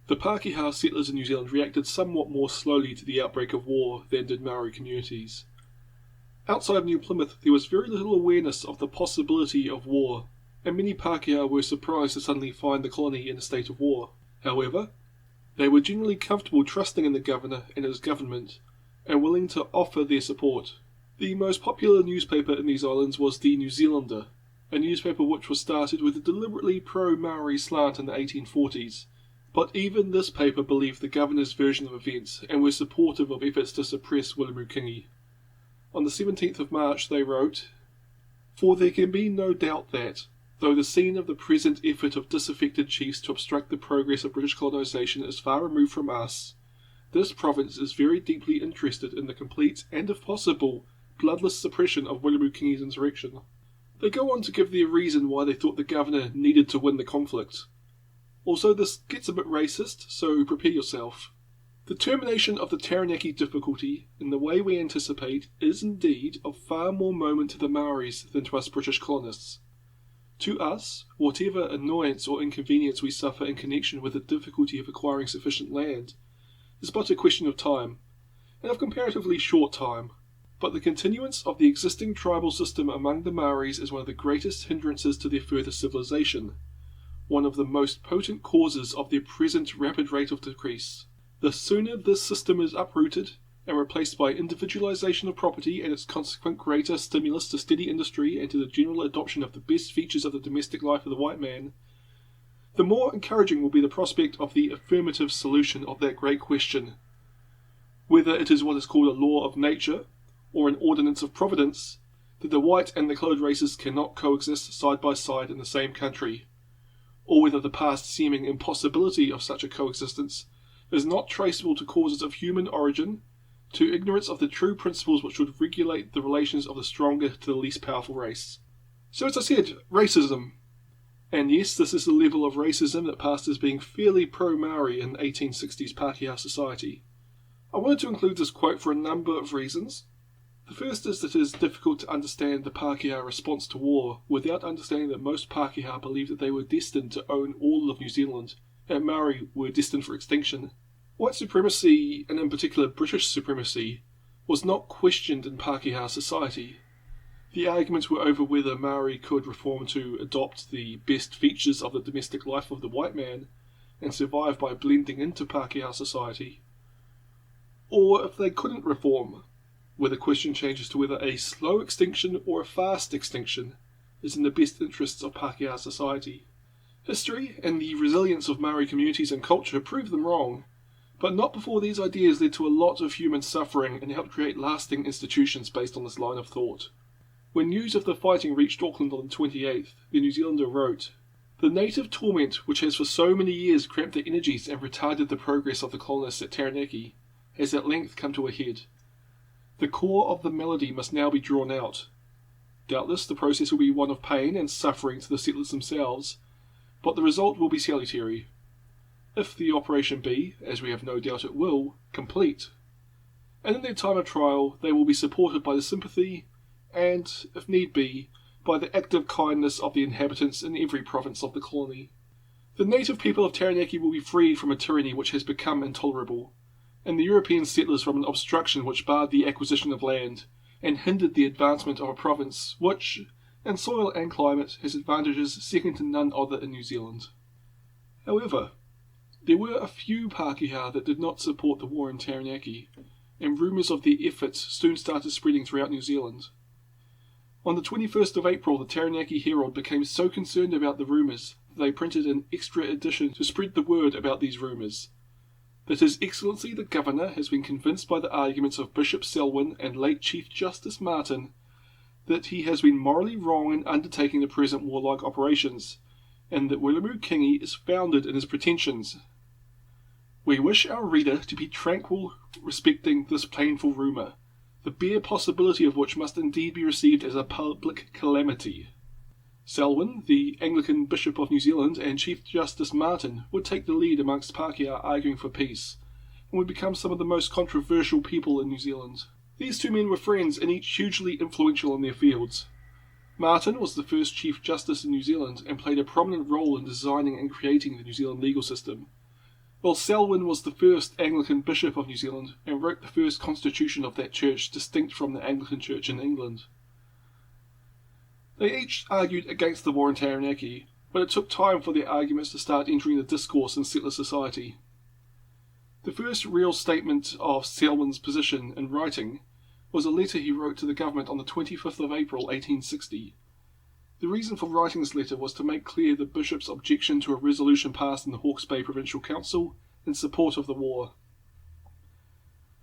The Pākehā settlers in New Zealand reacted somewhat more slowly to the outbreak of war than did Maori communities. Outside of New Plymouth, there was very little awareness of the possibility of war, and many Pākehā were surprised to suddenly find the colony in a state of war. However, they were generally comfortable trusting in the governor and his government, and willing to offer their support. The most popular newspaper in these islands was the New Zealander, a newspaper which was started with a deliberately pro-Maori slant in the 1840s. But even this paper believed the governor's version of events and were supportive of efforts to suppress Wiramukingi. On the 17th of March they wrote, "For there can be no doubt that, though the scene of the present effort of disaffected chiefs to obstruct the progress of British colonisation is far removed from us, this province is very deeply interested in the complete and, if possible, bloodless suppression of Wiramukingi's insurrection." They go on to give their reason why they thought the governor needed to win the conflict. Also, this gets a bit racist, so prepare yourself. The termination of the Taranaki difficulty, in the way we anticipate, is indeed of far more moment to the Maoris than to us British colonists. To us, whatever annoyance or inconvenience we suffer in connection with the difficulty of acquiring sufficient land is but a question of time, and of comparatively short time. But the continuance of the existing tribal system among the Maoris is one of the greatest hindrances to their further civilization, one of the most potent causes of their present rapid rate of decrease. The sooner this system is uprooted and replaced by individualization of property and its consequent greater stimulus to steady industry and to the general adoption of the best features of the domestic life of the white man, the more encouraging will be the prospect of the affirmative solution of that great question. Whether it is what is called a law of nature, or an ordinance of providence, that the white and the coloured races cannot coexist side by side in the same country, or whether the past seeming impossibility of such a coexistence is not traceable to causes of human origin, to ignorance of the true principles which would regulate the relations of the stronger to the least powerful race. So as I said, racism. And yes, this is the level of racism that passed as being fairly pro-Maori in 1860s Pākehā society. I wanted to include this quote for a number of reasons. The first is that it is difficult to understand the Pākehā response to war without understanding that most Pākehā believed that they were destined to own all of New Zealand, and Maori were destined for extinction. White supremacy, and in particular British supremacy, was not questioned in Pākehā society. The arguments were over whether Maori could reform to adopt the best features of the domestic life of the white man and survive by blending into Pākehā society, or if they couldn't reform, where the question changes to whether a slow extinction or a fast extinction is in the best interests of Pākehā society. History and the resilience of Maori communities and culture prove them wrong, but not before these ideas led to a lot of human suffering and helped create lasting institutions based on this line of thought. When news of the fighting reached Auckland on the 28th, the New Zealander wrote, "The native torment which has for so many years cramped the energies and retarded the progress of the colonists at Taranaki has at length come to a head. The core of the melody must now be drawn out. Doubtless the process will be one of pain and suffering to the settlers themselves, but the result will be salutary. If the operation be, as we have no doubt it will, complete, and in their time of trial they will be supported by the sympathy and, if need be, by the active kindness of the inhabitants in every province of the colony. The native people of Taranaki will be freed from a tyranny which has become intolerable, and the European settlers from an obstruction which barred the acquisition of land and hindered the advancement of a province which, in soil and climate, has advantages second to none other in New Zealand." However, there were a few Pākehā that did not support the war in Taranaki, and rumours of their efforts soon started spreading throughout New Zealand. On the 21st of April, the Taranaki Herald became so concerned about the rumours that they printed an extra edition to spread the word about these rumours. That His Excellency the Governor has been convinced by the arguments of Bishop Selwyn and late Chief Justice Martin that he has been morally wrong in undertaking the present warlike operations, and that Wiramukingi is founded in his pretensions. We wish our reader to be tranquil respecting this painful rumour, the bare possibility of which must indeed be received as a public calamity. Selwyn, the Anglican Bishop of New Zealand, and Chief Justice Martin would take the lead amongst Pākehā arguing for peace, and would become some of the most controversial people in New Zealand. These two men were friends and each hugely influential in their fields. Martin was the first Chief Justice in New Zealand and played a prominent role in designing and creating the New Zealand legal system, Well, Selwyn was the first Anglican bishop of New Zealand and wrote the first constitution of that church distinct from the Anglican Church in England. They each argued against the war in Taranaki, but it took time for their arguments to start entering the discourse in settler society. The first real statement of Selwyn's position in writing was a letter he wrote to the government on the 25th of April 1860. The reason for writing this letter was to make clear the bishop's objection to a resolution passed in the Hawke's Bay Provincial Council in support of the war.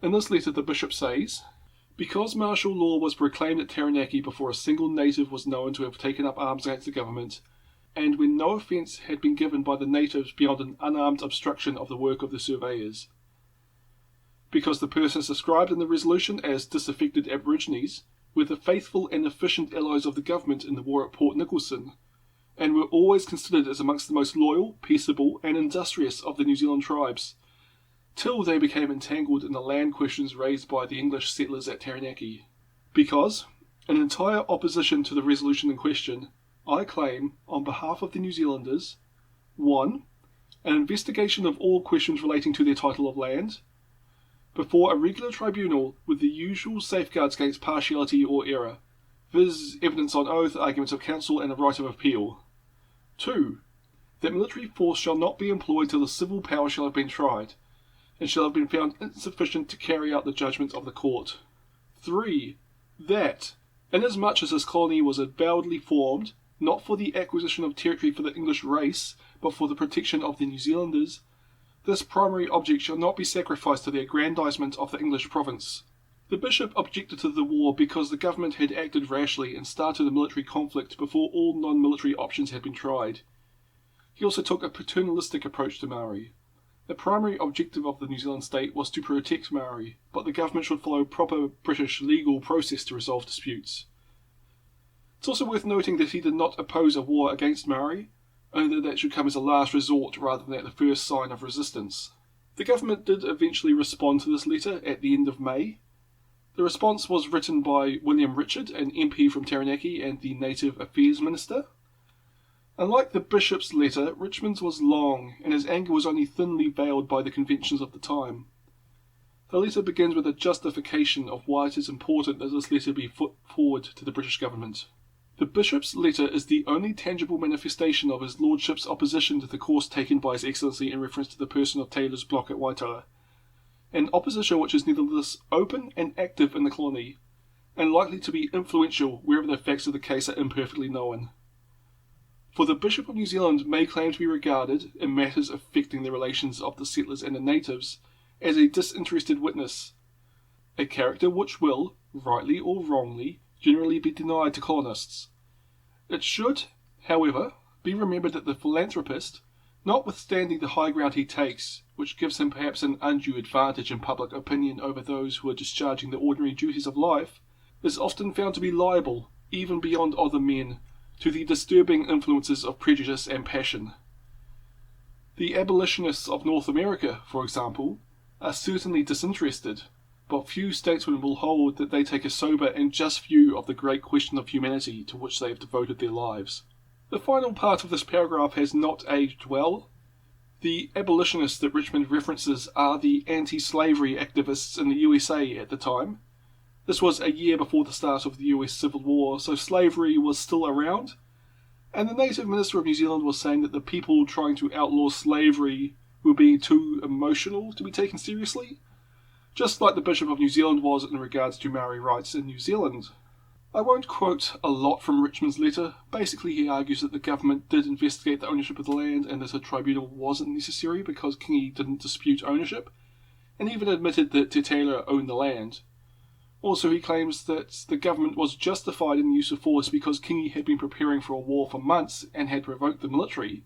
In this letter the bishop says, "Because martial law was proclaimed at Taranaki before a single native was known to have taken up arms against the government, and when no offence had been given by the natives beyond an unarmed obstruction of the work of the surveyors. Because the persons described in the resolution as disaffected Aborigines were the faithful and efficient allies of the government in the war at Port Nicholson, and were always considered as amongst the most loyal, peaceable, and industrious of the New Zealand tribes, till they became entangled in the land questions raised by the English settlers at Taranaki. Because, in entire opposition to the resolution in question, I claim, on behalf of the New Zealanders, 1. An investigation of all questions relating to their title of land, before a regular tribunal with the usual safeguards against partiality or error, viz. Evidence on oath, arguments of counsel, and a right of appeal. 2. That military force shall not be employed till the civil power shall have been tried, and shall have been found insufficient to carry out the judgment of the court. 3. That, inasmuch as this colony was avowedly formed, not for the acquisition of territory for the English race, but for the protection of the New Zealanders, this primary object shall not be sacrificed to the aggrandizement of the English province." The bishop objected to the war because the government had acted rashly and started a military conflict before all non-military options had been tried. He also took a paternalistic approach to Maori. The primary objective of the New Zealand state was to protect Maori, but the government should follow proper British legal process to resolve disputes. It's also worth noting that he did not oppose a war against Maori, only that should come as a last resort rather than at the first sign of resistance. The government did eventually respond to this letter at the end of May. The response was written by William Richard, an MP from Taranaki and the Native Affairs Minister. Unlike the bishop's letter, Richmond's was long, and his anger was only thinly veiled by the conventions of the time. The letter begins with a justification of why it is important that this letter be put forward to the British government. The bishop's letter is the only tangible manifestation of his lordship's opposition to the course taken by His Excellency in reference to the person of Taylor's block at Waitara, an opposition which is nevertheless open and active in the colony, and likely to be influential wherever the facts of the case are imperfectly known. For the Bishop of New Zealand may claim to be regarded, in matters affecting the relations of the settlers and the natives, as a disinterested witness, a character which will, rightly or wrongly, generally be denied to colonists. It should, however, be remembered that the philanthropist, notwithstanding the high ground he takes, which gives him perhaps an undue advantage in public opinion over those who are discharging the ordinary duties of life, is often found to be liable, even beyond other men, to the disturbing influences of prejudice and passion. The abolitionists of North America, for example, are certainly disinterested, but few statesmen will hold that they take a sober and just view of the great question of humanity to which they have devoted their lives. The final part of this paragraph has not aged well. The abolitionists that Richmond references are the anti-slavery activists in the USA at the time. This was a year before the start of the US Civil War, so slavery was still around, and the native minister of New Zealand was saying that the people trying to outlaw slavery were being too emotional to be taken seriously, just like the Bishop of New Zealand was in regards to Maori rights in New Zealand. I won't quote a lot from Richmond's letter. Basically, he argues that the government did investigate the ownership of the land and that a tribunal wasn't necessary because Kingi didn't dispute ownership, and even admitted that Te Taylor owned the land. Also, he claims that the government was justified in the use of force because Kingi had been preparing for a war for months and had provoked the military,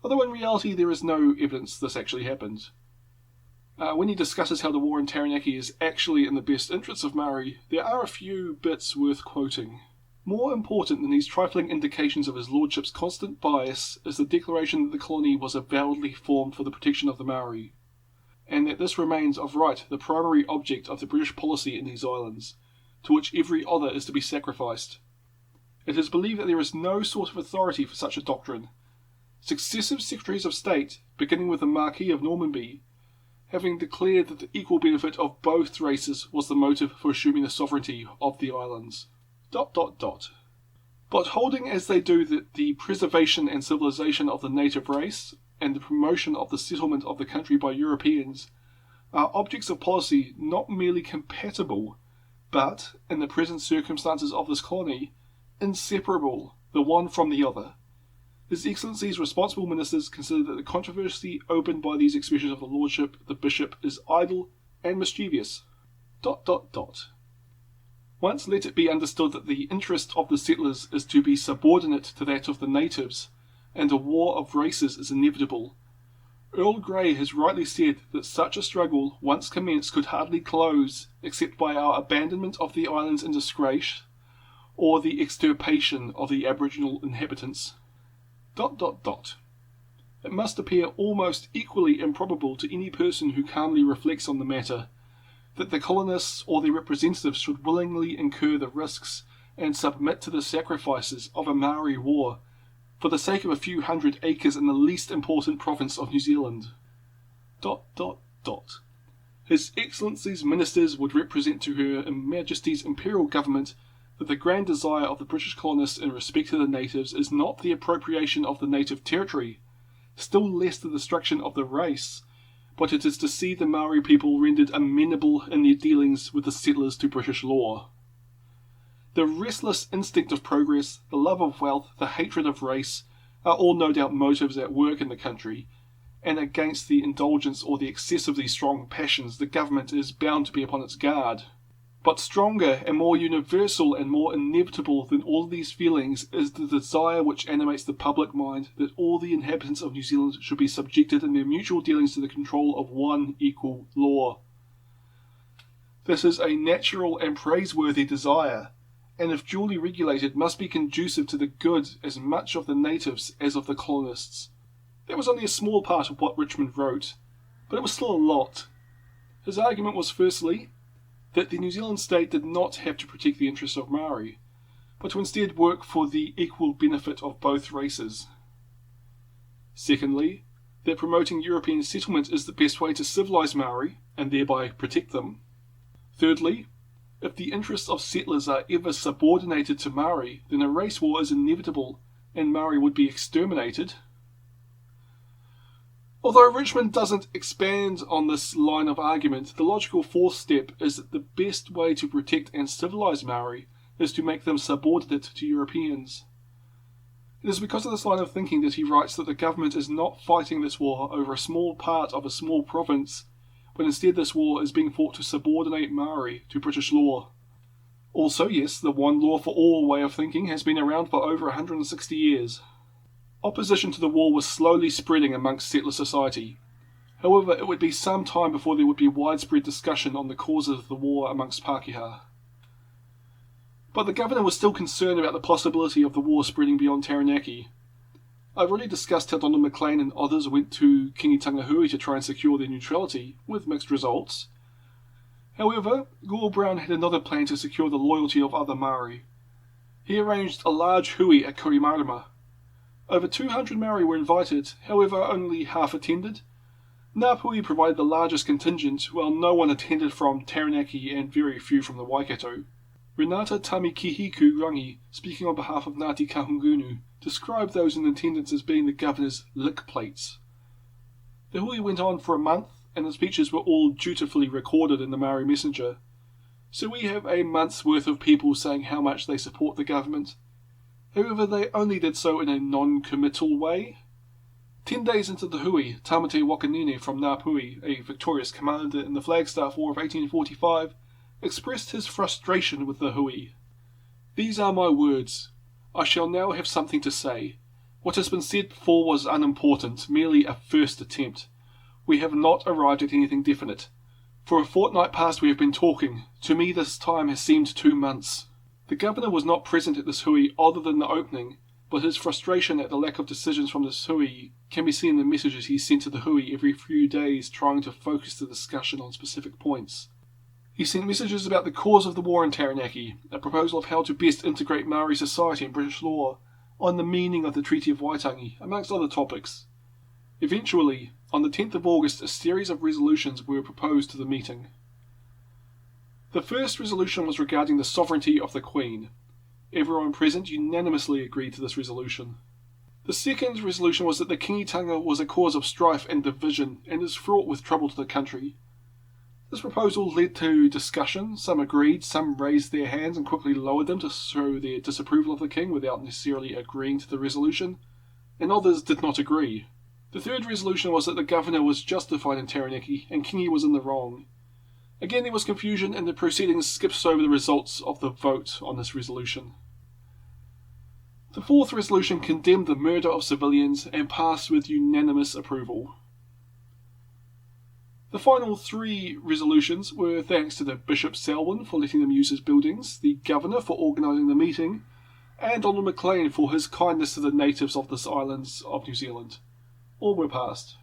although in reality there is no evidence this actually happened. When he discusses how the war in Taranaki is actually in the best interests of Maori, there are a few bits worth quoting. More important than these trifling indications of his lordship's constant bias is the declaration that the colony was avowedly formed for the protection of the Maori, and that this remains of right the primary object of the British policy in these islands, to which every other is to be sacrificed. It is believed that there is no sort of authority for such a doctrine. Successive Secretaries of State, beginning with the Marquis of Normanby, having declared that the equal benefit of both races was the motive for assuming the sovereignty of the islands. ... But holding as they do that the preservation and civilization of the native race, and the promotion of the settlement of the country by Europeans, are objects of policy not merely compatible, but, in the present circumstances of this colony, inseparable the one from the other, His Excellency's responsible ministers consider that the controversy opened by these expressions of the Lordship, the Bishop, is idle and mischievous. ... Once let it be understood that the interest of the settlers is to be subordinate to that of the natives, and a war of races is inevitable. Earl Grey has rightly said that such a struggle, once commenced, could hardly close, except by our abandonment of the islands in disgrace, or the extirpation of the aboriginal inhabitants. ... It must appear almost equally improbable to any person who calmly reflects on the matter, that the colonists or their representatives should willingly incur the risks and submit to the sacrifices of a Maori war for the sake of a few hundred acres in the least important province of New Zealand. ... His Excellency's ministers would represent to Her Majesty's Imperial Government that the grand desire of the British colonists in respect to the natives is not the appropriation of the native territory, still less the destruction of the race, but it is to see the Maori people rendered amenable in their dealings with the settlers to British law. The restless instinct of progress, the love of wealth, the hatred of race, are all no doubt motives at work in the country, and against the indulgence or the excess of these strong passions the government is bound to be upon its guard. But stronger and more universal and more inevitable than all these feelings is the desire which animates the public mind that all the inhabitants of New Zealand should be subjected in their mutual dealings to the control of one equal law. This is a natural and praiseworthy desire, and if duly regulated must be conducive to the good as much of the natives as of the colonists. That was only a small part of what Richmond wrote, but it was still a lot. His argument was firstly, that the New Zealand state did not have to protect the interests of Maori, but to instead work for the equal benefit of both races. Secondly, that promoting European settlement is the best way to civilize Maori, and thereby protect them. Thirdly, if the interests of settlers are ever subordinated to Maori, then a race war is inevitable, and Maori would be exterminated. Although Richmond doesn't expand on this line of argument, the logical fourth step is that the best way to protect and civilize Maori is to make them subordinate to Europeans. It is because of this line of thinking that he writes that the government is not fighting this war over a small part of a small province, but instead this war is being fought to subordinate Maori to British law. Also, yes, the one law for all way of thinking has been around for over 160 years. Opposition to the war was slowly spreading amongst settler society. However, it would be some time before there would be widespread discussion on the causes of the war amongst Pākehā. But the governor was still concerned about the possibility of the war spreading beyond Taranaki. I've already discussed how Donald Maclean and others went to Kingitangahui to try and secure their neutrality, with mixed results. However, Gore Brown had another plan to secure the loyalty of other Maori. He arranged a large hui at Kohimarama. Over 200 Maori were invited, however only half attended. Ngāpuhi provided the largest contingent, while no one attended from Taranaki and very few from the Waikato. Renata Tamikihiku Rangi, speaking on behalf of Ngāti Kahungunu, described those in attendance as being the governor's lick plates. The hui went on for a month, and the speeches were all dutifully recorded in the Maori Messenger. So we have a month's worth of people saying how much they support the government. However, they only did so in a non-committal way. 10 days into the hui, Tamate Wakanene from Ngāpuhi, a victorious commander in the Flagstaff War of 1845, expressed his frustration with the hui. "These are my words. I shall now have something to say. What has been said before was unimportant, merely a first attempt. We have not arrived at anything definite. For a fortnight past we have been talking. To me this time has seemed 2 months." The governor was not present at this hui other than the opening, but his frustration at the lack of decisions from this hui can be seen in the messages he sent to the hui every few days trying to focus the discussion on specific points. He sent messages about the cause of the war in Taranaki, a proposal of how to best integrate Maori society and British law, on the meaning of the Treaty of Waitangi, amongst other topics. Eventually, on the 10th of August, a series of resolutions were proposed to the meeting. The first resolution was regarding the sovereignty of the Queen. Everyone present unanimously agreed to this resolution. The second resolution was that the kingitanga was a cause of strife and division and is fraught with trouble to the country. This proposal led to discussion. Some agreed, some raised their hands and quickly lowered them to show their disapproval of the king without necessarily agreeing to the resolution, and others did not agree. The third resolution was that the governor was justified in Taranaki and Kingi was in the wrong. Again there was confusion and the proceedings skips over the results of the vote on this resolution. The fourth resolution condemned the murder of civilians and passed with unanimous approval. The final three resolutions were thanks to the Bishop Selwyn for letting them use his buildings, the Governor for organising the meeting, and Donald Maclean for his kindness to the natives of this island of New Zealand. All were passed.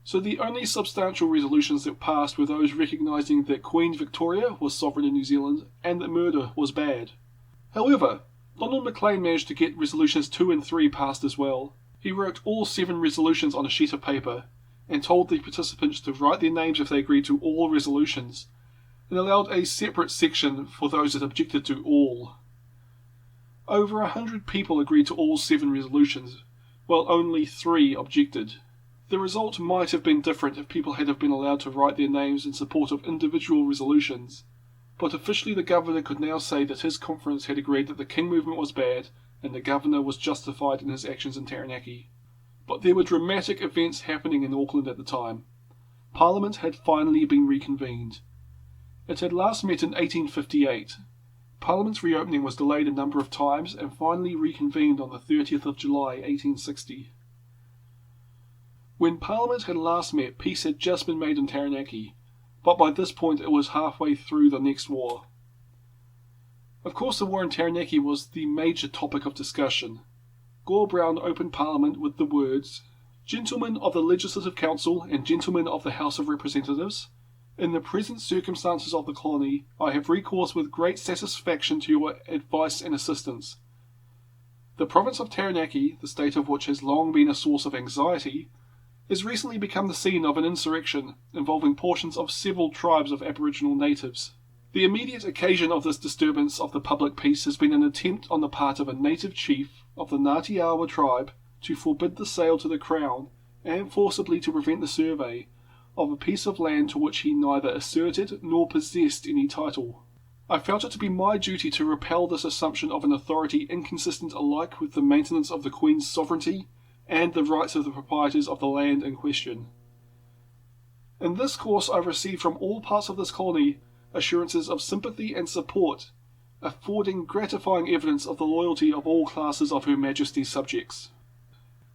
So the only substantial resolutions that passed were those recognising that Queen Victoria was sovereign in New Zealand and that murder was bad. However, Donald Maclean managed to get resolutions 2 and 3 passed as well. He wrote all 7 resolutions on a sheet of paper and told the participants to write their names if they agreed to all resolutions, and allowed a separate section for those that objected to all. Over 100 people agreed to all 7 resolutions, while only 3 objected. The result might have been different if people had been allowed to write their names in support of individual resolutions, but officially the governor could now say that his conference had agreed that the King movement was bad and the governor was justified in his actions in Taranaki. But there were dramatic events happening in Auckland at the time. Parliament had finally been reconvened. It had last met in 1858. Parliament's reopening was delayed a number of times and finally reconvened on the 30th of July 1860. When Parliament had last met, peace had just been made in Taranaki, but by this point it was halfway through the next war. Of course, the war in Taranaki was the major topic of discussion. Gore Brown opened Parliament with the words, "Gentlemen of the Legislative Council and Gentlemen of the House of Representatives, in the present circumstances of the colony, I have recourse with great satisfaction to your advice and assistance. The province of Taranaki, the state of which has long been a source of anxiety, has recently become the scene of an insurrection involving portions of several tribes of Aboriginal natives. The immediate occasion of this disturbance of the public peace has been an attempt on the part of a native chief of the Ngāti Awa tribe to forbid the sale to the Crown and forcibly to prevent the survey of a piece of land to which he neither asserted nor possessed any title. I felt it to be my duty to repel this assumption of an authority inconsistent alike with the maintenance of the Queen's sovereignty and the rights of the proprietors of the land in question. In this course I received from all parts of this colony assurances of sympathy and support, affording gratifying evidence of the loyalty of all classes of Her Majesty's subjects."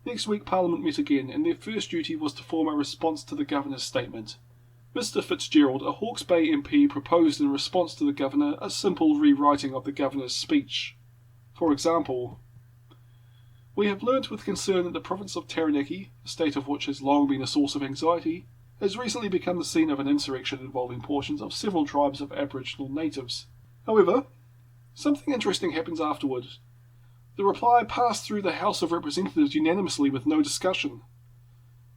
Next week Parliament met again, and their first duty was to form a response to the Governor's statement. Mr. Fitzgerald, a Hawke's Bay MP, proposed in response to the Governor a simple rewriting of the Governor's speech. For example, "We have learnt with concern that the province of Taranaki, a state of which has long been a source of anxiety, has recently become the scene of an insurrection involving portions of several tribes of Aboriginal natives. However, something interesting happens afterward. The reply passed through the House of Representatives unanimously with no discussion.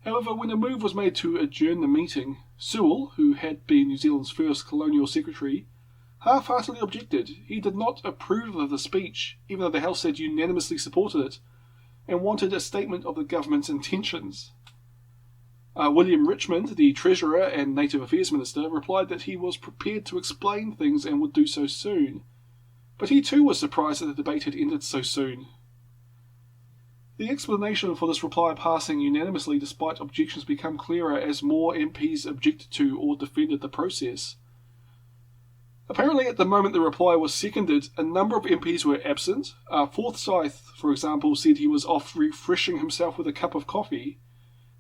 However, when a move was made to adjourn the meeting, Sewell, who had been New Zealand's first colonial secretary, half-heartedly objected. He did not approve of the speech, even though the House had unanimously supported it, and wanted a statement of the government's intentions. William Richmond, the Treasurer and Native Affairs Minister, replied that he was prepared to explain things and would do so soon, but he too was surprised that the debate had ended so soon. The explanation for this reply passing unanimously despite objections became clearer as more MPs objected to or defended the process. Apparently at the moment the reply was seconded, a number of MPs were absent. Forsyth, for example, said he was off refreshing himself with a cup of coffee.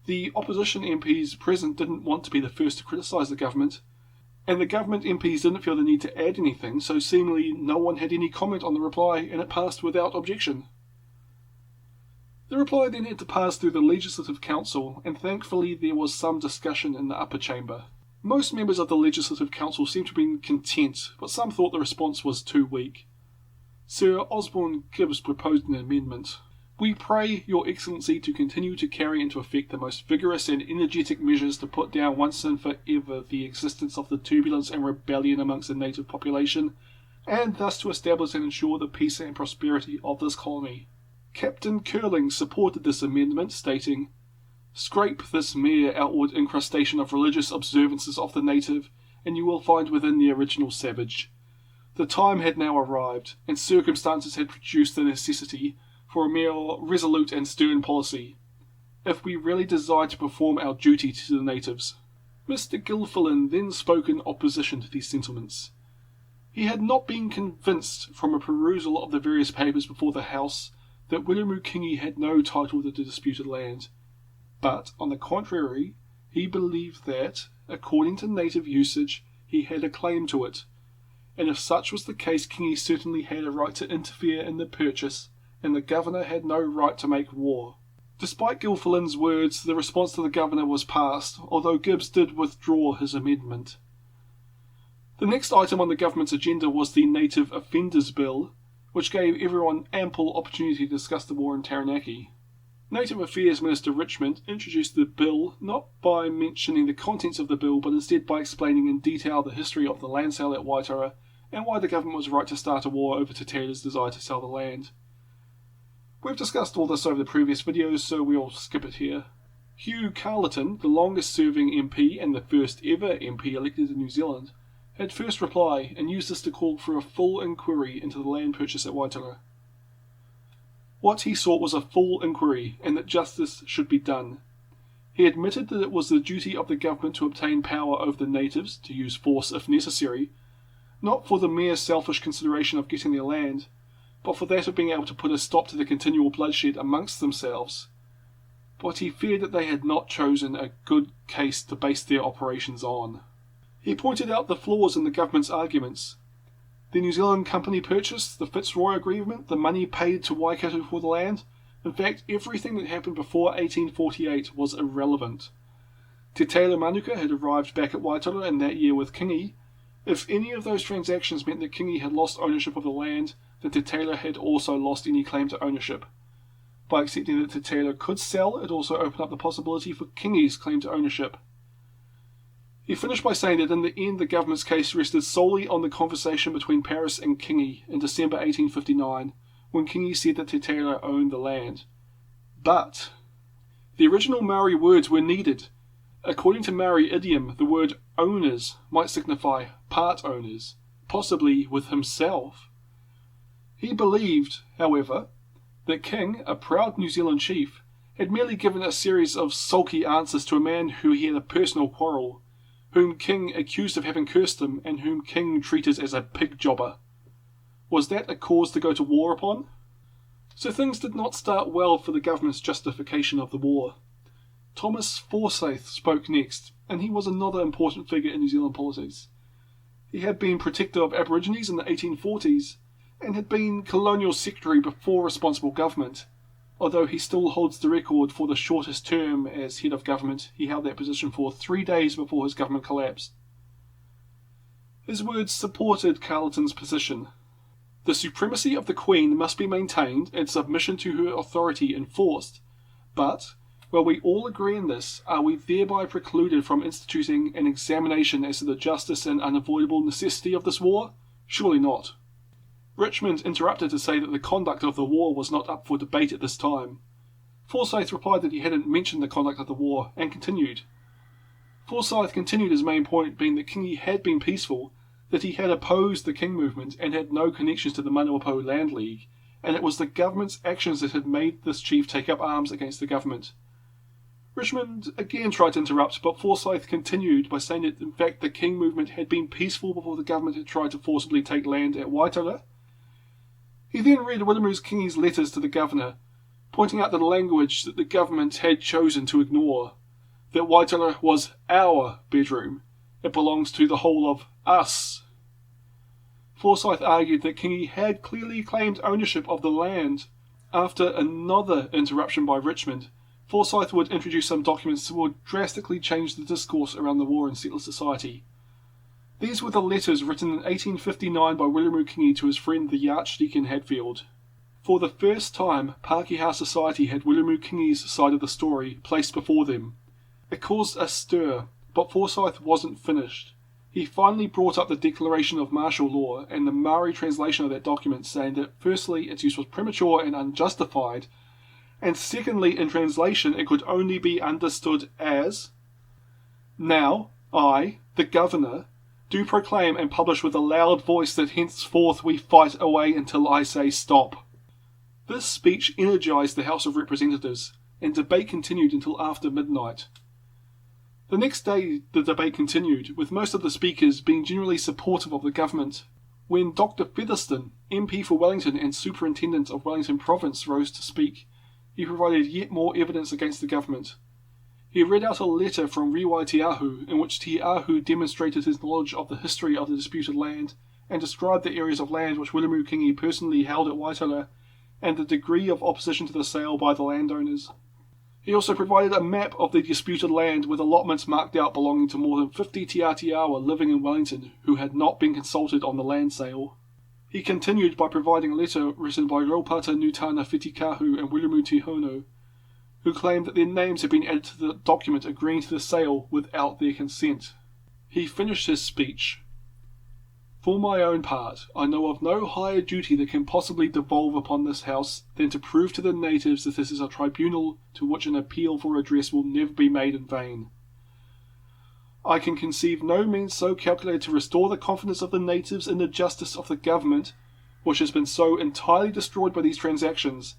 The opposition MPs present didn't want to be the first to criticise the government, and the government MPs didn't feel the need to add anything, so seemingly no one had any comment on the reply and it passed without objection. The reply then had to pass through the Legislative Council, and thankfully there was some discussion in the upper chamber. Most members of the Legislative Council seemed to have been content, but some thought the response was too weak. Sir Osborne Gibbs proposed an amendment. We pray Your Excellency to continue to carry into effect the most vigorous and energetic measures to put down once and forever the existence of the turbulence and rebellion amongst the native population, and thus to establish and ensure the peace and prosperity of this colony. Captain Curling supported this amendment, stating, "Scrape this mere outward incrustation of religious observances of the native, and you will find within the original savage. The time had now arrived, and circumstances had produced the necessity for a more resolute and stern policy, if we really desired to perform our duty to the natives." Mr. Gilfillan then spoke in opposition to these sentiments. He had not been convinced from a perusal of the various papers before the House that Wiremu had no title to the disputed land, but, on the contrary, he believed that, according to native usage, he had a claim to it, and if such was the case, Kingi certainly had a right to interfere in the purchase, and the governor had no right to make war. Despite Gilfillan's words, the response to the governor was passed, although Gibbs did withdraw his amendment. The next item on the government's agenda was the Native Offenders Bill, which gave everyone ample opportunity to discuss the war in Taranaki. Native Affairs Minister Richmond introduced the bill not by mentioning the contents of the bill, but instead by explaining in detail the history of the land sale at Waitara and why the government was right to start a war over Te Taylor's desire to sell the land. We've discussed all this over the previous videos, so we'll skip it here. Hugh Carleton, the longest serving MP and the first ever MP elected in New Zealand, had first reply and used this to call for a full inquiry into the land purchase at Waitara. What he sought was a full inquiry, and that justice should be done. He admitted that it was the duty of the government to obtain power over the natives, to use force if necessary, not for the mere selfish consideration of getting their land, but for that of being able to put a stop to the continual bloodshed amongst themselves. But he feared that they had not chosen a good case to base their operations on. He pointed out the flaws in the government's arguments. The New Zealand Company purchase, the Fitzroy Agreement, the money paid to Waikato for the land, in fact everything that happened before 1848 was irrelevant. Te Taylor Manuka had arrived back at Waitara in that year with Kingi. If any of those transactions meant that Kingi had lost ownership of the land, then Te Taylor had also lost any claim to ownership. By accepting that Te Taylor could sell, it also opened up the possibility for Kingi's claim to ownership. He finished by saying that in the end the government's case rested solely on the conversation between Paris and Kingi in December 1859, when Kingi said that Te Taylor owned the land. But the original Maori words were needed. According to Maori idiom, the word owners might signify part owners, possibly with himself. He believed, however, that King, a proud New Zealand chief, had merely given a series of sulky answers to a man who he had a personal quarrel, whom King accused of having cursed him, and whom King treated as a pig jobber. Was that a cause to go to war upon? So things did not start well for the government's justification of the war. Thomas Forsyth spoke next, and he was another important figure in New Zealand politics. He had been protector of Aborigines in the 1840s, and had been colonial secretary before responsible government. Although he still holds the record for the shortest term as head of government, he held that position for 3 days before his government collapsed. His words supported Carleton's position. The supremacy of the Queen must be maintained and submission to her authority enforced, but, while we all agree in this, are we thereby precluded from instituting an examination as to the justice and unavoidable necessity of this war? Surely not. Richmond interrupted to say that the conduct of the war was not up for debate at this time. Forsyth replied that he hadn't mentioned the conduct of the war, and continued. Forsyth continued his main point being that Kingi had been peaceful, that he had opposed the King movement and had no connections to the Manuapo Land League, and it was the government's actions that had made this chief take up arms against the government. Richmond again tried to interrupt, but Forsyth continued by saying that in fact the King movement had been peaceful before the government had tried to forcibly take land at Waitara. He then read Wiremu Kingi's letters to the governor, pointing out the language that the government had chosen to ignore, that Waitara was our bedroom, it belongs to the whole of us. Forsyth argued that Kingi had clearly claimed ownership of the land. After another interruption by Richmond, Forsyth would introduce some documents that would drastically change the discourse around the war in settler society. These were the letters written in 1859 by Wiremu Kingi to his friend the Archdeacon Hadfield. For the first time, Pākehā society had Wiremu-Kingi's side of the story placed before them. It caused a stir, but Forsyth wasn't finished. He finally brought up the declaration of martial law and the Maori translation of that document, saying that firstly its use was premature and unjustified, and secondly in translation it could only be understood as, "Now, I, the Governor, do proclaim and publish with a loud voice that henceforth we fight away until I say stop." This speech energized the House of Representatives, and debate continued until after midnight. The next day the debate continued, with most of the speakers being generally supportive of the government, when Dr. Featherston, MP for Wellington and Superintendent of Wellington Province, rose to speak. He provided yet more evidence against the government. He read out a letter from Riwai Te Ahu, in which Te Ahu demonstrated his knowledge of the history of the disputed land, and described the areas of land which Wiremu-Kingi personally held at Waitara, and the degree of opposition to the sale by the landowners. He also provided a map of the disputed land with allotments marked out belonging to more than 50 Te Atiawa living in Wellington who had not been consulted on the land sale. He continued by providing a letter written by Raupata Nutana Whetikahu and Wiremu Te Hono, who claimed that their names had been added to the document agreeing to the sale without their consent. He finished his speech. "For my own part, I know of no higher duty that can possibly devolve upon this House than to prove to the natives that this is a tribunal to which an appeal for redress will never be made in vain. I can conceive no means so calculated to restore the confidence of the natives in the justice of the government, which has been so entirely destroyed by these transactions,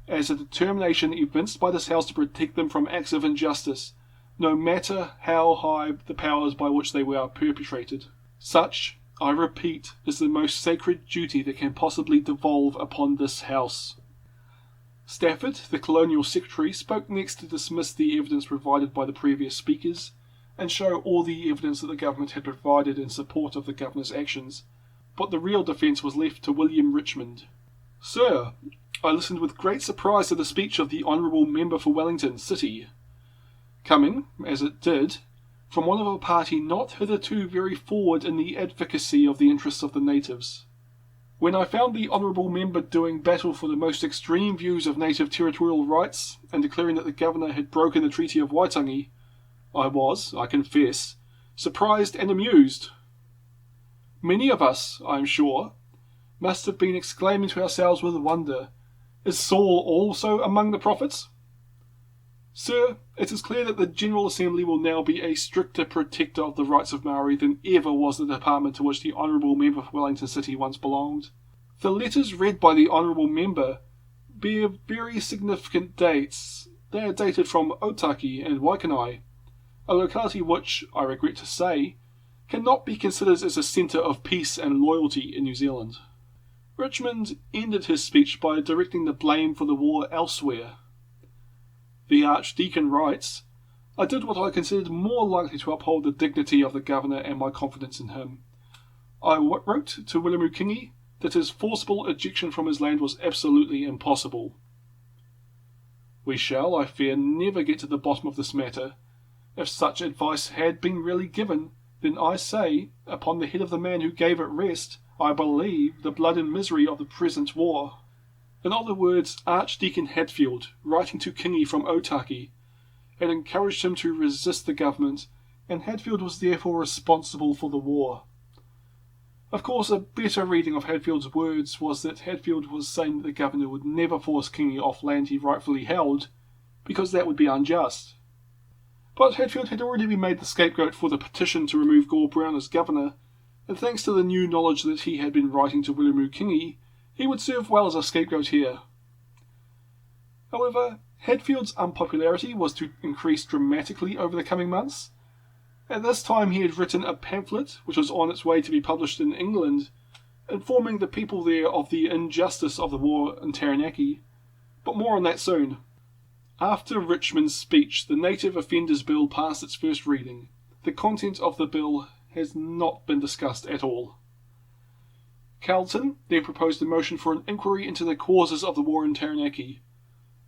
as a determination evinced by this House to protect them from acts of injustice, no matter how high the powers by which they were perpetrated. Such, I repeat, is the most sacred duty that can possibly devolve upon this House." Stafford, the Colonial Secretary, spoke next to dismiss the evidence provided by the previous speakers, and show all the evidence that the government had provided in support of the Governor's actions, but the real defence was left to William Richmond. "Sir, I listened with great surprise to the speech of the Honourable Member for Wellington City, coming, as it did, from one of a party not hitherto very forward in the advocacy of the interests of the natives. When I found the Honourable Member doing battle for the most extreme views of native territorial rights, and declaring that the Governor had broken the Treaty of Waitangi, I was, I confess, surprised and amused. Many of us, I am sure, must have been exclaiming to ourselves with wonder, 'Is Saul also among the prophets?' Sir, it is clear that the General Assembly will now be a stricter protector of the rights of Maori than ever was the department to which the Honourable Member for Wellington City once belonged. The letters read by the Honourable Member bear very significant dates. They are dated from Otaki and Waikanai, a locality which, I regret to say, cannot be considered as a centre of peace and loyalty in New Zealand." Richmond ended his speech by directing the blame for the war elsewhere. The Archdeacon writes, "I did what I considered more likely to uphold the dignity of the Governor and my confidence in him. I wrote to Wiremu-Kingi that his forcible ejection from his land was absolutely impossible. We shall, I fear, never get to the bottom of this matter. If such advice had been really given, then I say, upon the head of the man who gave it rest, I believe the blood and misery of the present war." In other words, Archdeacon Hatfield, writing to Kingi from Otaki, had encouraged him to resist the government, and Hatfield was therefore responsible for the war. Of course, a better reading of Hatfield's words was that Hatfield was saying that the governor would never force Kingi off land he rightfully held, because that would be unjust. But Hatfield had already been made the scapegoat for the petition to remove Gore Brown as governor, and thanks to the new knowledge that he had been writing to Wiremu-Kingi, he would serve well as a scapegoat here. However, Hatfield's unpopularity was to increase dramatically over the coming months. At this time he had written a pamphlet, which was on its way to be published in England, informing the people there of the injustice of the war in Taranaki, but more on that soon. After Richmond's speech, the Native Offenders Bill passed its first reading. The content of the bill has not been discussed at all. Carleton then proposed a motion for an inquiry into the causes of the war in Taranaki.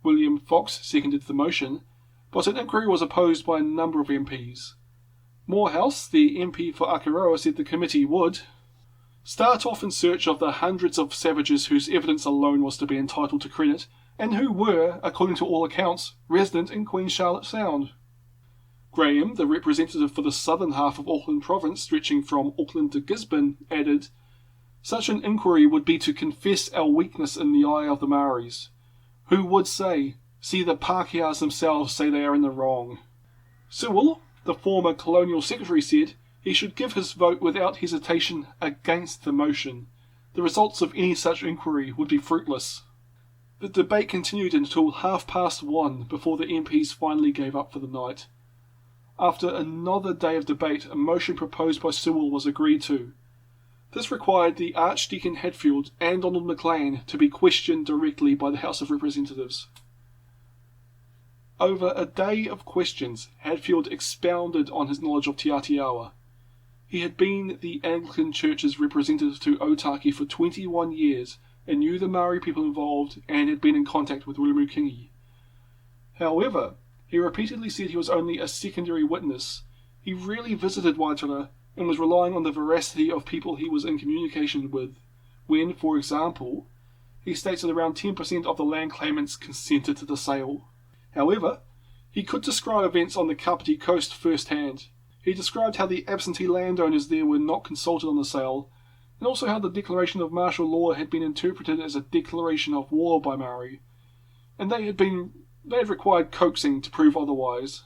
William Fox seconded the motion, but an inquiry was opposed by a number of MPs. Morehouse, the MP for Akaroa, said the committee would Start off in search of the hundreds of savages whose evidence alone was to be entitled to credit, and who were, according to all accounts, resident in Queen Charlotte Sound. Graham, the representative for the southern half of Auckland Province, stretching from Auckland to Gisborne, added, "Such an inquiry would be to confess our weakness in the eye of the Maoris, who would say, 'See, the Pākehās themselves say they are in the wrong.'" Sewell, the former colonial secretary, said he should give his vote without hesitation against the motion. The results of any such inquiry would be fruitless. The debate continued until 1:30 before the MPs finally gave up for the night. After another day of debate, a motion proposed by Sewell was agreed to. This required the Archdeacon Hatfield and Donald Maclean to be questioned directly by the House of Representatives. Over a day of questions, Hatfield expounded on his knowledge of Te Atiawa. He had been the Anglican Church's representative to Otaki for 21 years and knew the Maori people involved and had been in contact with Rulemukingi. However, he repeatedly said he was only a secondary witness. He rarely visited Waitara and was relying on the veracity of people he was in communication with, when, for example, he states that around 10% of the land claimants consented to the sale. However, he could describe events on the Kapiti coast firsthand. He described how the absentee landowners there were not consulted on the sale, and also how the declaration of martial law had been interpreted as a declaration of war by Maori, and they had required coaxing to prove otherwise.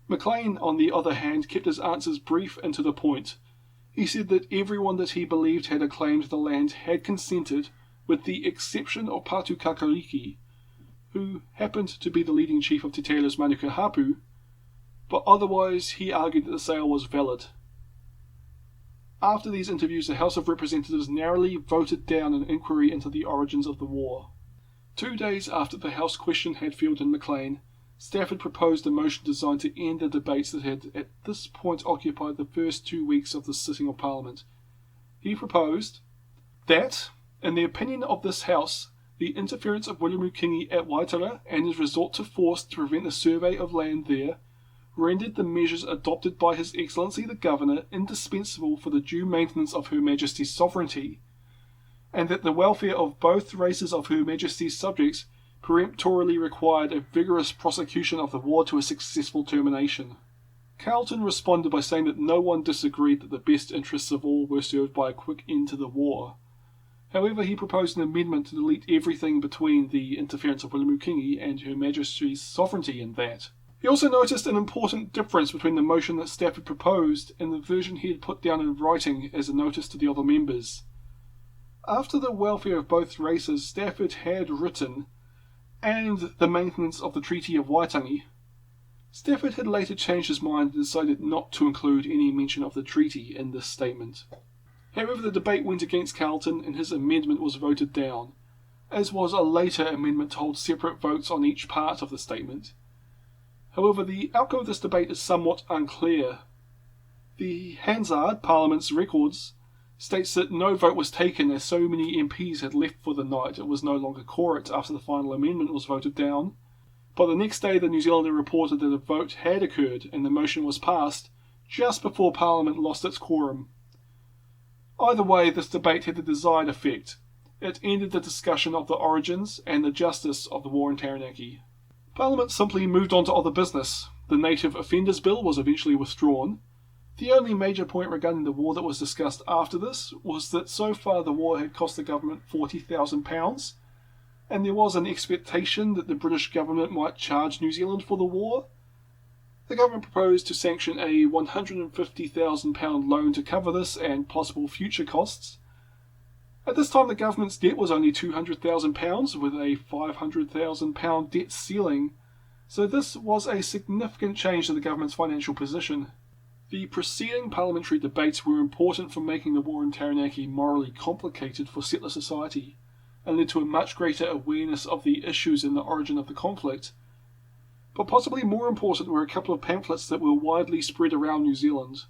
Maclean, on the other hand, kept his answers brief and to the point. He said that everyone that he believed had acclaimed the land had consented, with the exception of Patu Kakariki, who happened to be the leading chief of Te Teira's Manuka Hapu, but otherwise he argued that the sale was valid. After these interviews, the House of Representatives narrowly voted down an inquiry into the origins of the war. 2 days after the House questioned Hatfield and Maclean, Stafford proposed a motion designed to end the debates that had at this point occupied the first 2 weeks of the sitting of Parliament. He proposed that, in the opinion of this House, the interference of Rulemukingi at Waitara and his resort to force to prevent the survey of land there rendered the measures adopted by His Excellency the Governor indispensable for the due maintenance of Her Majesty's sovereignty, and that the welfare of both races of Her Majesty's subjects peremptorily required a vigorous prosecution of the war to a successful termination. Carleton responded by saying that no one disagreed that the best interests of all were served by a quick end to the war. However, he proposed an amendment to delete everything between the interference of Rulemukingi and Her Majesty's sovereignty in that. He also noticed an important difference between the motion that Stafford proposed and the version he had put down in writing as a notice to the other members. After the welfare of both races, Stafford had written, and the maintenance of the Treaty of Waitangi. Stafford had later changed his mind and decided not to include any mention of the treaty in this statement. However, the debate went against Carleton and his amendment was voted down, as was a later amendment to hold separate votes on each part of the statement. However, the outcome of this debate is somewhat unclear. The Hansard Parliament's records states that no vote was taken as so many MPs had left for the night it was no longer quorate after the final amendment was voted down. But the next day the New Zealander reported that a vote had occurred and the motion was passed just before Parliament lost its quorum. Either way, this debate had the desired effect. It ended the discussion of the origins and the justice of the war in Taranaki. Parliament simply moved on to other business. The Native Offenders Bill was eventually withdrawn. The only major point regarding the war that was discussed after this was that so far the war had cost the government £40,000, and there was an expectation that the British government might charge New Zealand for the war. The government proposed to sanction a £150,000 loan to cover this and possible future costs. At this time the government's debt was only £200,000 with a £500,000 debt ceiling, so this was a significant change to the government's financial position. The preceding parliamentary debates were important for making the war in Taranaki morally complicated for settler society, and led to a much greater awareness of the issues in the origin of the conflict. But possibly more important were a couple of pamphlets that were widely spread around New Zealand.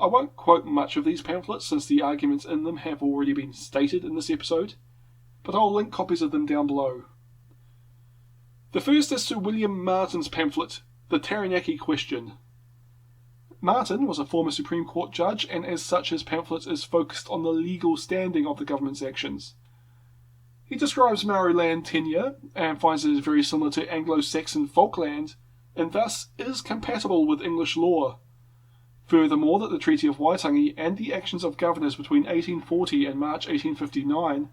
I won't quote much of these pamphlets since the arguments in them have already been stated in this episode, but I'll link copies of them down below. The first is Sir William Martin's pamphlet, The Taranaki Question. Martin was a former Supreme Court judge, and as such his pamphlet is focused on the legal standing of the government's actions. He describes Maori land tenure and finds it is very similar to Anglo-Saxon Falkland, and thus is compatible with English law. Furthermore, that the Treaty of Waitangi and the actions of governors between 1840 and March 1859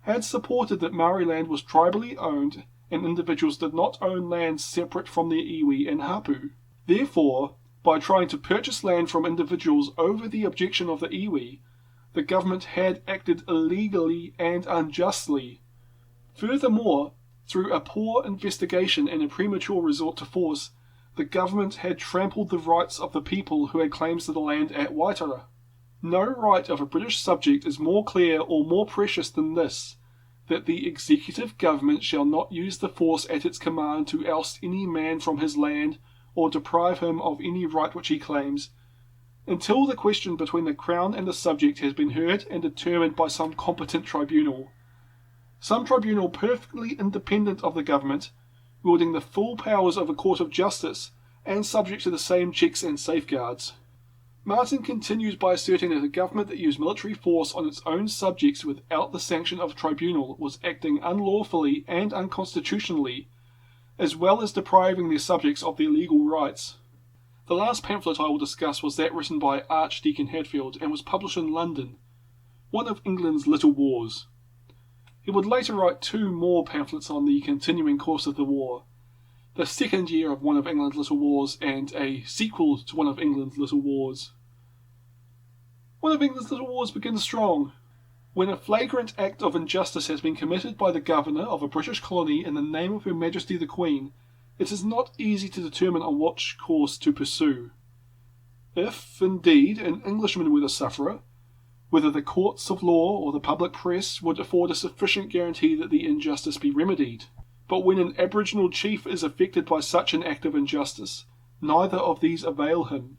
had supported that Maori land was tribally owned and individuals did not own land separate from their iwi and hapu. Therefore, by trying to purchase land from individuals over the objection of the iwi, the government had acted illegally and unjustly. Furthermore, through a poor investigation and a premature resort to force, the government had trampled the rights of the people who had claims to the land at Waitara. No right of a British subject is more clear or more precious than this, that the executive government shall not use the force at its command to oust any man from his land or deprive him of any right which he claims, until the question between the Crown and the subject has been heard and determined by some competent tribunal. Some tribunal perfectly independent of the government, wielding the full powers of a court of justice, and subject to the same checks and safeguards. Martin continues by asserting that a government that used military force on its own subjects without the sanction of a tribunal was acting unlawfully and unconstitutionally, as well as depriving their subjects of their legal rights. The last pamphlet I will discuss was that written by Archdeacon Hatfield and was published in London, one of England's Little Wars. He would later write 2 more pamphlets on the continuing course of the war, the second year of one of England's Little Wars and a sequel to one of England's Little Wars. One of England's Little Wars begins strong. When a flagrant act of injustice has been committed by the governor of a British colony in the name of Her Majesty the Queen, it is not easy to determine on which course to pursue. If, indeed, an Englishman were the sufferer, whether the courts of law or the public press would afford a sufficient guarantee that the injustice be remedied. But when an Aboriginal chief is affected by such an act of injustice, neither of these avail him.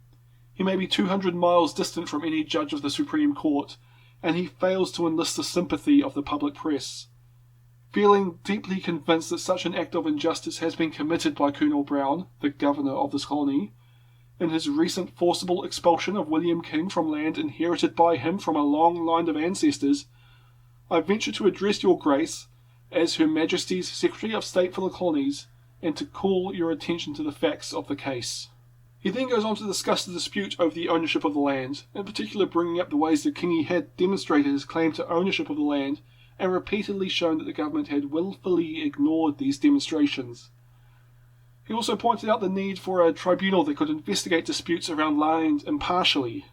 He may be 200 miles distant from any judge of the Supreme Court, and he fails to enlist the sympathy of the public press. Feeling deeply convinced that such an act of injustice has been committed by Colonel Brown, the governor of this colony, in his recent forcible expulsion of William King from land inherited by him from a long line of ancestors, I venture to address your Grace, as Her Majesty's Secretary of State for the Colonies, and to call your attention to the facts of the case. He then goes on to discuss the dispute over the ownership of the land, in particular bringing up the ways that Kingi had demonstrated his claim to ownership of the land and repeatedly shown that the government had willfully ignored these demonstrations. He also pointed out the need for a tribunal that could investigate disputes around land impartially.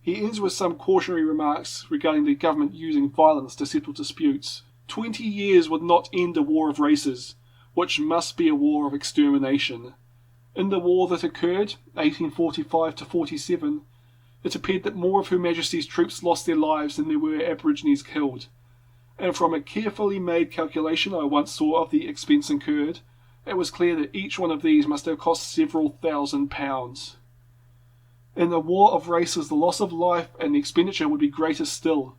He ends with some cautionary remarks regarding the government using violence to settle disputes. 20 years would not end a war of races, which must be a war of extermination. In the war that occurred, 1845 to 47, it appeared that more of Her Majesty's troops lost their lives than there were Aborigines killed, and from a carefully made calculation I once saw of the expense incurred, it was clear that each one of these must have cost several £1,000s. In a war of races, the loss of life and the expenditure would be greater still.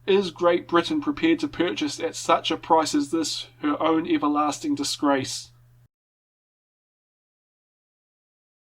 Is Great Britain prepared to purchase at such a price as this her own everlasting disgrace?